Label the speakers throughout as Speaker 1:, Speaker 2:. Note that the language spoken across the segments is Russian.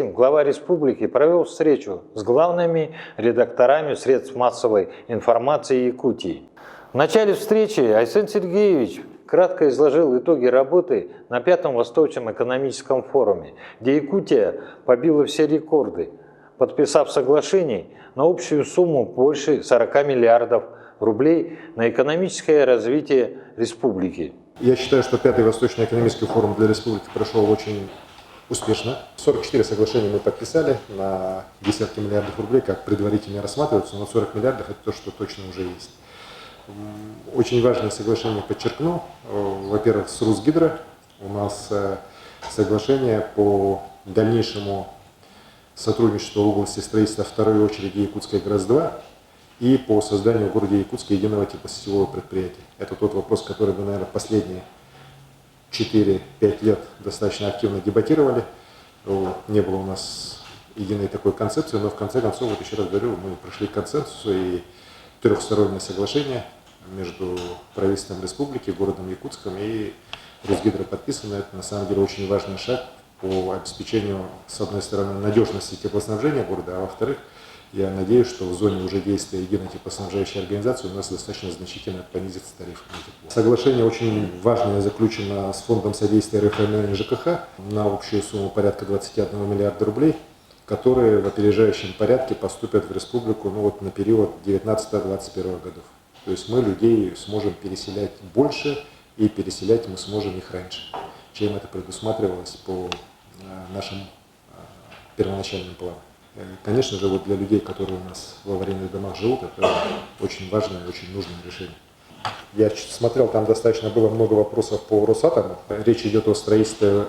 Speaker 1: этим глава республики провел встречу с главными редакторами средств массовой информации Якутии. В начале встречи Айсен Сергеевич кратко изложил итоги работы на Пятом Восточном экономическом форуме, где Якутия побила все рекорды, подписав соглашение на общую сумму больше 40 миллиардов рублей на экономическое развитие республики.
Speaker 2: Я считаю, что Пятый Восточный экономический форум для республики прошел очень успешно. 44 соглашения мы подписали на десятки миллиардов рублей, как предварительно рассматриваются, но 40 миллиардов – это то, что точно уже есть. Очень важное соглашение подчеркну. Во-первых, с Русгидро у нас соглашение по дальнейшему сотрудничеству в области строительства второй очереди Якутской ГРЭС-2 и по созданию в городе Якутске единого типа сетевого предприятия. Это тот вопрос, который мы, наверное, последние 4-5 лет достаточно активно дебатировали. Не было у нас единой такой концепции, но в конце концов, вот еще раз говорю, мы прошли к консенсусу и трехстороннее соглашение между правительством республики, городом Якутском и Русгидро подписано. Это на самом деле очень важный шаг по обеспечению, с одной стороны, надежности теплоснабжения города, а во-вторых, я надеюсь, что в зоне уже действия единой теплоснабжающей организации у нас достаточно значительно понизится тариф на тепло. Соглашение очень важное заключено с Фондом содействия реформированию ЖКХ на общую сумму порядка 21 миллиарда рублей, которые в опережающем порядке поступят в республику на период 19-21 годов. То есть мы людей сможем переселять больше, и переселять мы сможем их раньше, чем это предусматривалось по нашим первоначальным планам. Конечно же, для людей, которые у нас в аварийных домах живут, это очень важное и очень нужное решение. Я смотрел, там достаточно было много вопросов по Росатому. Речь идет о строительстве,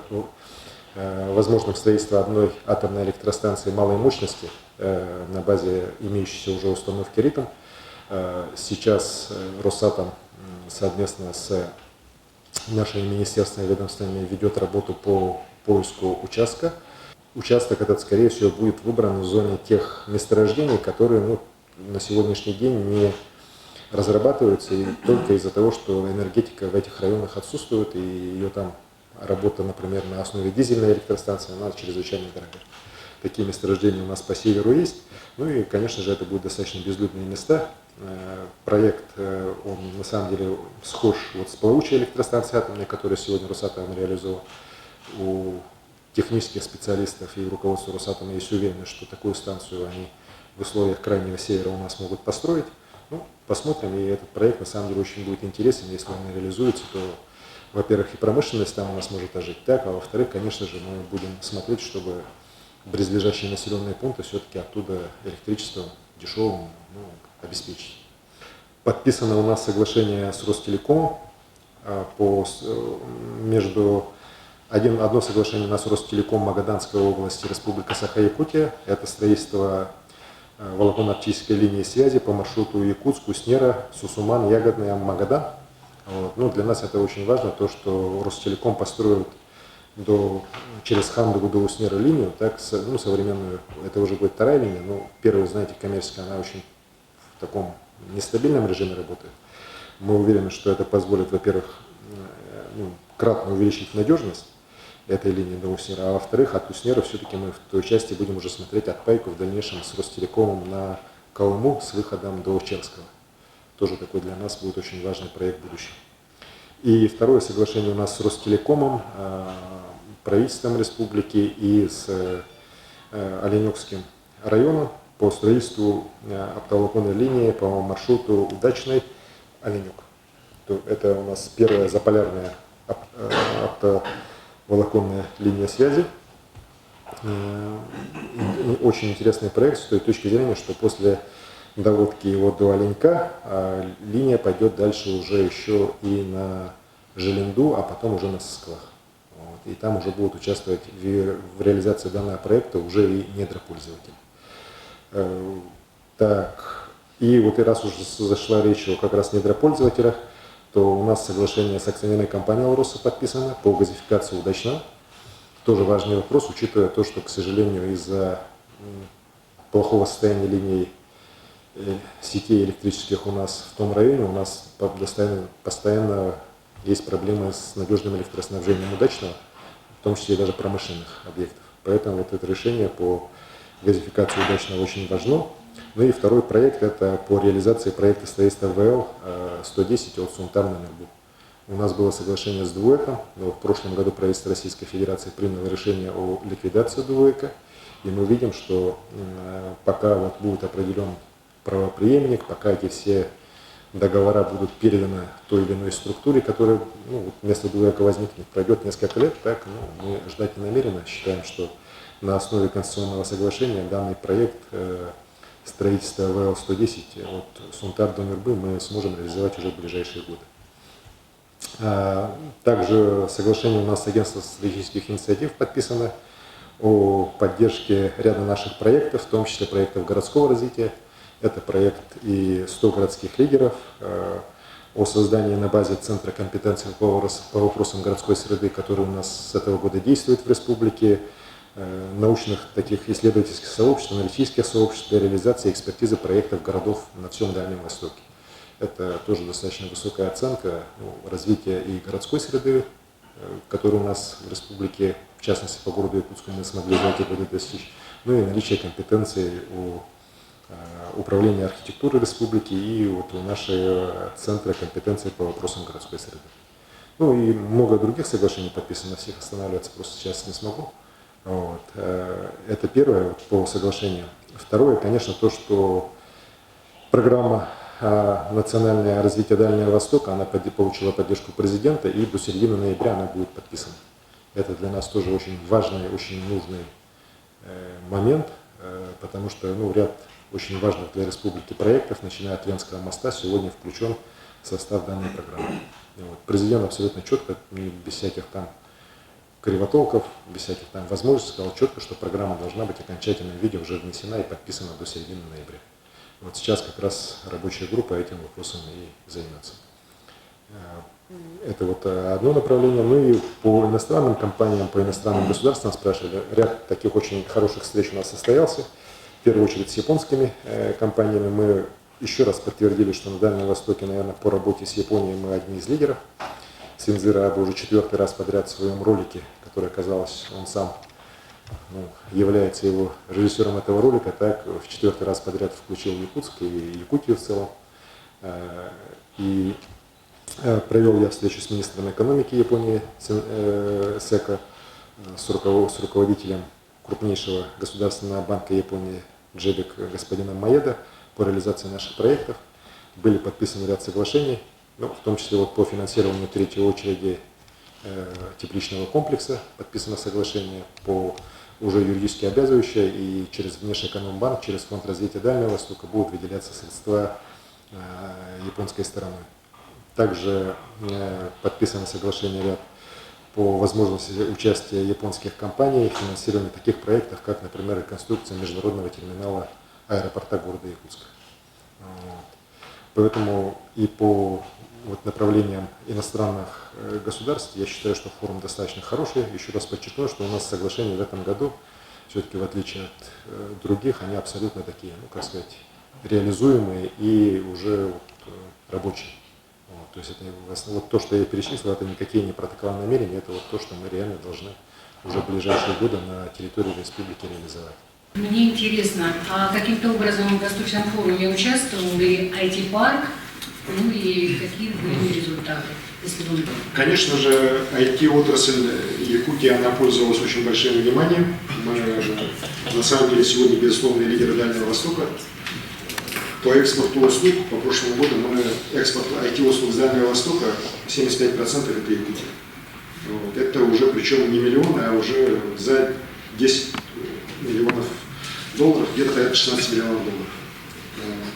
Speaker 2: возможном строительстве одной атомной электростанции малой мощности на базе имеющейся уже установки РИТМ. Сейчас Росатом совместно с нашими министерствами и ведомствами ведет работу по поиску участка. Участок этот, скорее всего, будет выбран в зоне тех месторождений, которые на сегодняшний день не разрабатываются и только из-за того, что энергетика в этих районах отсутствует, и ее там работа, например, на основе дизельной электростанции, она чрезвычайно дорогая. Такие месторождения у нас по северу есть. И, конечно же, это будут достаточно безлюдные места. Проект, он на самом деле схож с плавучей электростанцией атомной, которую сегодня Росатом реализовал. У технических специалистов и руководства Росатома есть уверенность, что такую станцию они в условиях крайнего севера у нас могут построить. Посмотрим, и этот проект на самом деле очень будет интересен. Если он реализуется, то, во-первых, и промышленность там у нас может ожить так, а во-вторых, конечно же, мы будем смотреть, чтобы близлежащие населенные пункты все-таки оттуда электричеством дешевым обеспечить. Подписано у нас соглашение с Ростелекомом одно соглашение у нас Ростелеком Магаданской области, Республика Саха-Якутия. Это строительство волоконно-оптической линии связи по маршруту Якутск, Уснера, Сусуман, Ягодный, Магадан. Для нас это очень важно, то, что Ростелеком построит через Хандыгу до Уснера линию, современную, это уже будет вторая линия, первая, знаете, коммерческая, она очень в таком нестабильном режиме работает. Мы уверены, что это позволит, во-первых, кратно увеличить надежность этой линии до Уснера, а во-вторых, от Уснера все-таки мы в той части будем уже смотреть отпайку в дальнейшем с Ростелекомом на Колыму с выходом до Черского. Тоже такой для нас будет очень важный проект будущего. И второе соглашение у нас с Ростелекомом, правительством республики и с Оленёкским районом по строительству оптоволоконной линии по маршруту Удачный Оленёк. Это у нас первая заполярная оптоволоконная линия связи. Очень интересный проект с той точки зрения, что после доводки его до Оленька линия пойдет дальше уже еще и на Желенду, а потом уже на Сосклах. И там уже будут участвовать в реализации данного проекта уже и недропользователи. И раз уже зашла речь о как раз недропользователях, то у нас соглашение с акционерной компанией «Алроса» подписано по газификации Удачного. Тоже важный вопрос, учитывая то, что, к сожалению, из-за плохого состояния линий сетей электрических у нас в том районе, у нас постоянно есть проблемы с надежным электроснабжением Удачного, в том числе даже промышленных объектов. Поэтому вот это решение по газификации удачного очень важно. Ну и второй проект – это по реализации проекта строительства ВЛ-110 от Сунтар номер 2. У нас было соглашение с ДВЭКом, но в прошлом году правительство Российской Федерации приняло решение о ликвидации ДВЭКа, и мы видим, что пока вот будет определен правопреемник, пока эти все договора будут переданы той или иной структуре, которая вместо ДВЭКа возникнет, пройдет несколько лет, так мы ждать не намерены. Считаем, что на основе конституционного соглашения данный проект строительства ВЛ-110 от Сунтар до Нюрбы мы сможем реализовать уже в ближайшие годы. Также соглашение у нас с Агентством стратегических инициатив подписано о поддержке ряда наших проектов, в том числе проектов городского развития. Это проект и 100 городских лидеров, о создании на базе Центра компетенции по вопросам городской среды, который у нас с этого года действует в республике, научных таких исследовательских сообществ, аналитических сообществ для реализации и экспертизы проектов городов на всем Дальнем Востоке. Это тоже достаточно высокая оценка развития и городской среды, которую у нас в республике, в частности по городу Якутску, мы смогли за эти годы достичь, ну и наличие компетенции у управления архитектурой республики и вот у нашего Центра компетенции по вопросам городской среды. Ну и много других соглашений подписано, на всех останавливаться просто сейчас не смогу. Вот. Это первое по соглашению. Второе, конечно, то, что программа национальное развитие Дальнего Востока, она получила поддержку президента, и до середины ноября она будет подписана. Это для нас тоже очень важный, очень нужный момент, потому что ряд очень важных для республики проектов, начиная от Венского моста, сегодня включен в состав данной программы. Президент абсолютно четко, без всяких там кривотолков, без всяких там возможностей, сказал четко, что программа должна быть в окончательном виде уже внесена и подписана до середины ноября. Вот сейчас как раз рабочая группа этим вопросом и займется. Это вот одно направление. Ну и по иностранным компаниям, по иностранным государствам спрашивали. Ряд таких очень хороших встреч у нас состоялся. В первую очередь с японскими компаниями. Мы еще раз подтвердили, что на Дальнем Востоке, наверное, по работе с Японией мы одни из лидеров. Синдзиро Абе уже 4-й раз подряд в своем ролике, который, оказалось, он сам является его режиссером этого ролика, так в 4-й раз подряд включил Якутск и Якутию в целом. И провел я встречу с министром экономики Японии Сека, с руководителем крупнейшего государственного банка Японии Джебик господином Маеда по реализации наших проектов. Были подписаны ряд соглашений, в том числе вот по финансированию третьей очереди тепличного комплекса подписано соглашение по уже юридически обязывающее, и через Внешэкономбанк, через Фонд развития Дальнего Востока будут выделяться средства японской стороной. Также подписано соглашение ряд по возможности участия японских компаний в финансировании таких проектов, как, например, реконструкция международного терминала аэропорта города Якутска. Поэтому и по направлениям иностранных государств я считаю, что форум достаточно хороший. Еще раз подчеркну, что у нас соглашения в этом году, все-таки в отличие от других, они абсолютно такие, реализуемые и уже рабочие. То есть это то, что я перечислил, это никакие не протоколы намерения, это то, что мы реально должны уже в ближайшие годы на территории республики реализовать.
Speaker 3: Мне интересно, а каким-то образом в Восточном форуме участвовал ли IT-парк, и какие были результаты? Если вы...
Speaker 4: Конечно же, IT-отрасль Якутии, она пользовалась очень большим вниманием. Мы на самом деле сегодня безусловные лидеры Дальнего Востока. По экспорту услуг по прошлому году экспорт IT-услуг с Дальнего Востока 75% это Якутия. Это уже причем не миллионы, а уже за 10 миллионов долларов, где-то 16 миллионов долларов.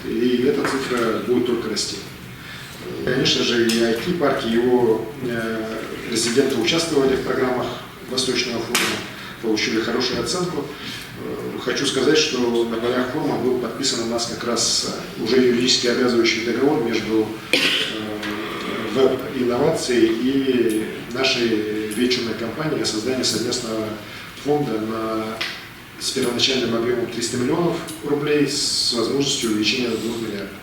Speaker 4: И эта цифра будет только расти. Конечно же, и IT-парк, и его резиденты участвовали в программах Восточного форума, получили хорошую оценку. Хочу сказать, что на полях форума был подписан у нас как раз уже юридически обязывающий договор между веб-инновацией и нашей вечерной компанией о создании совместного фонда с первоначальным объемом 300 миллионов рублей с возможностью увеличения до 2 миллиардов.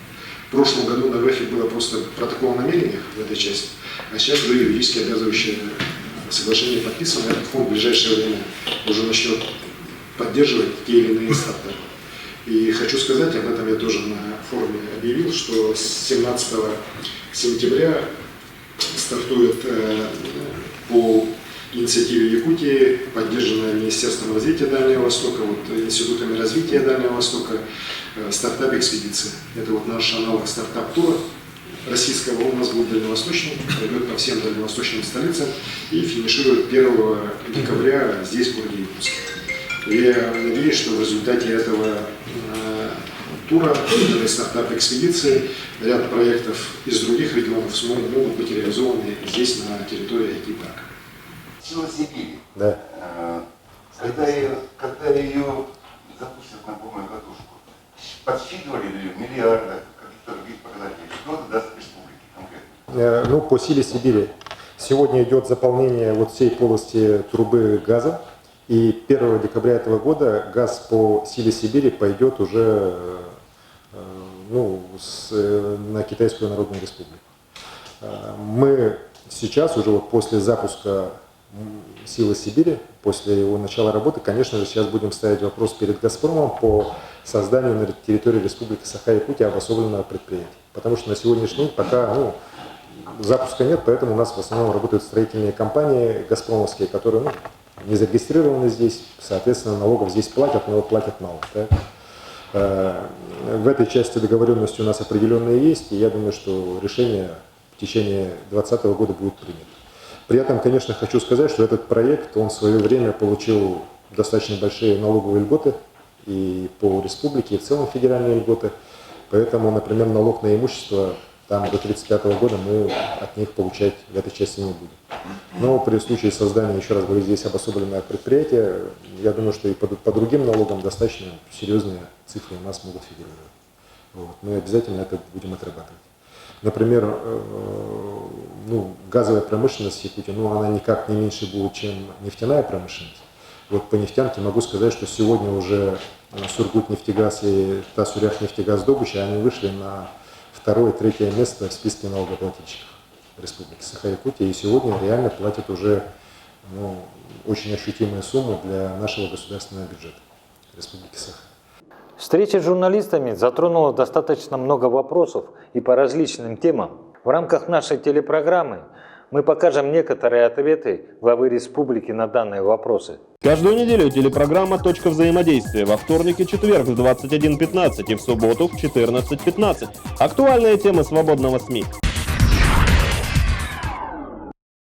Speaker 4: В прошлом году на ВЭФе было просто протокол намерений в этой части, а сейчас уже юридически обязывающее соглашение подписано, этот фонд в ближайшее время уже начнет поддерживать те или иные стартапы. И хочу сказать, об этом я тоже на форуме объявил, что с 17 сентября стартует по инициативе Якутии, поддержанная Министерством развития Дальнего Востока, институтами развития Дальнего Востока, стартап-экспедиция. Это наш аналог стартап-тура российского, у нас будет дальневосточный, пройдет по всем дальневосточным столицам и финиширует 1 декабря здесь, в городе Якутске. И я надеюсь, что в результате этого тура, этой стартап-экспедиции, ряд проектов из других регионов могут быть реализованы здесь, на территории IT-парка.
Speaker 5: Сила Сибири.
Speaker 2: Да.
Speaker 5: Когда ее запустят на полную катушку, подсчитывали ли миллиарды каких-то других показателей? Что это даст республике конкретно?
Speaker 2: Ну, по силе Сибири. Сегодня идет заполнение всей полости трубы газа. И 1 декабря этого года газ по силе Сибири пойдет уже на Китайскую Народную Республику. Мы сейчас уже после запуска силы Сибири, после его начала работы, конечно же, сейчас будем ставить вопрос перед «Газпромом» по созданию на территории Республики Саха-Якутия обособленного предприятия. Потому что на сегодняшний день пока запуска нет, поэтому у нас в основном работают строительные компании газпромовские, которые не зарегистрированы здесь, соответственно, налогов здесь платят, но платят мало. Да? В этой части договоренности у нас определенные есть, и я думаю, что решение в течение 2020 года будет принято. При этом, конечно, хочу сказать, что этот проект, он в свое время получил достаточно большие налоговые льготы и по республике, и в целом федеральные льготы. Поэтому, например, налог на имущество там до 1935 года мы от них получать в этой части не будем. Но при случае создания, еще раз говорю, здесь обособленное предприятие, я думаю, что и по другим налогам достаточно серьезные цифры у нас могут фигурировать. Мы обязательно это будем отрабатывать. Например, газовая промышленность в Якутии, она никак не меньше будет, чем нефтяная промышленность. По нефтянке могу сказать, что сегодня уже Сургутнефтегаз и Тасуряхнефтегаз Добыча, они вышли на 2-3 место в списке налогоплательщиков Республики Саха-Якутия, и сегодня реально платят уже очень ощутимые суммы для нашего государственного бюджета Республики Саха.
Speaker 1: Встреча с журналистами затронула достаточно много вопросов и по различным темам. В рамках нашей телепрограммы мы покажем некоторые ответы главы республики на данные вопросы.
Speaker 6: Каждую неделю телепрограмма «Точка взаимодействия» во вторник и четверг в 21:15 и в субботу в 14:15. Актуальные темы свободного СМИ.